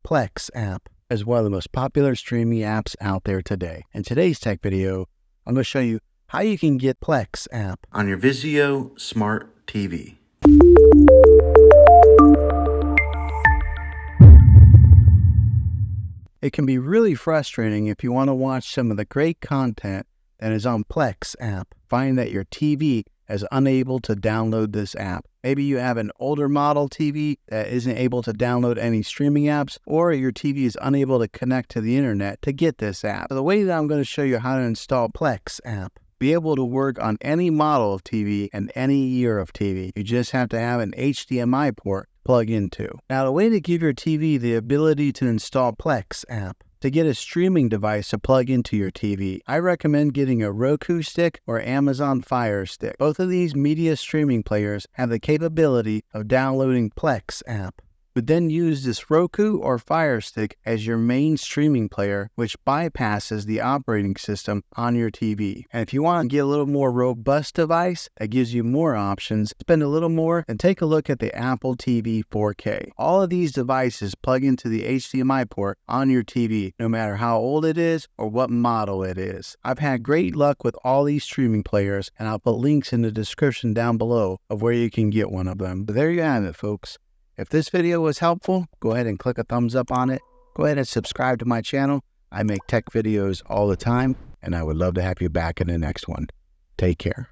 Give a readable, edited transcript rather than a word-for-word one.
Plex app as one of the most popular streaming apps out there today. In today's tech video, I'm going to show you how you can get Plex app on your Vizio smart TV. It can be really frustrating if you want to watch some of the great content that is on Plex app. Find that your TV is unable to download this app. Maybe you have an older model TV that isn't able to download any streaming apps, or your TV is unable to connect to the internet to get this app. So the way that I'm going to show you how to install Plex app, be able to work on any model of TV and any year of TV. You just have to have an HDMI port plug into. Now, the way to give your TV the ability to install Plex app, to get a streaming device to plug into your TV, I recommend getting a Roku stick or Amazon Fire Stick. Both of these media streaming players have the capability of downloading Plex app. But then use this Roku or Fire Stick as your main streaming player, which bypasses the operating system on your TV. And if you want to get a little more robust device that gives you more options, spend a little more, and take a look at the Apple TV 4K. All of these devices plug into the HDMI port on your TV, no matter how old it is or what model it is. I've had great luck with all these streaming players, and I'll put links in the description down below of where you can get one of them. But there you have it, folks. If this video was helpful, go ahead and click a thumbs up on it. Go ahead and subscribe to my channel. I make tech videos all the time, and I would love to have you back in the next one. Take care.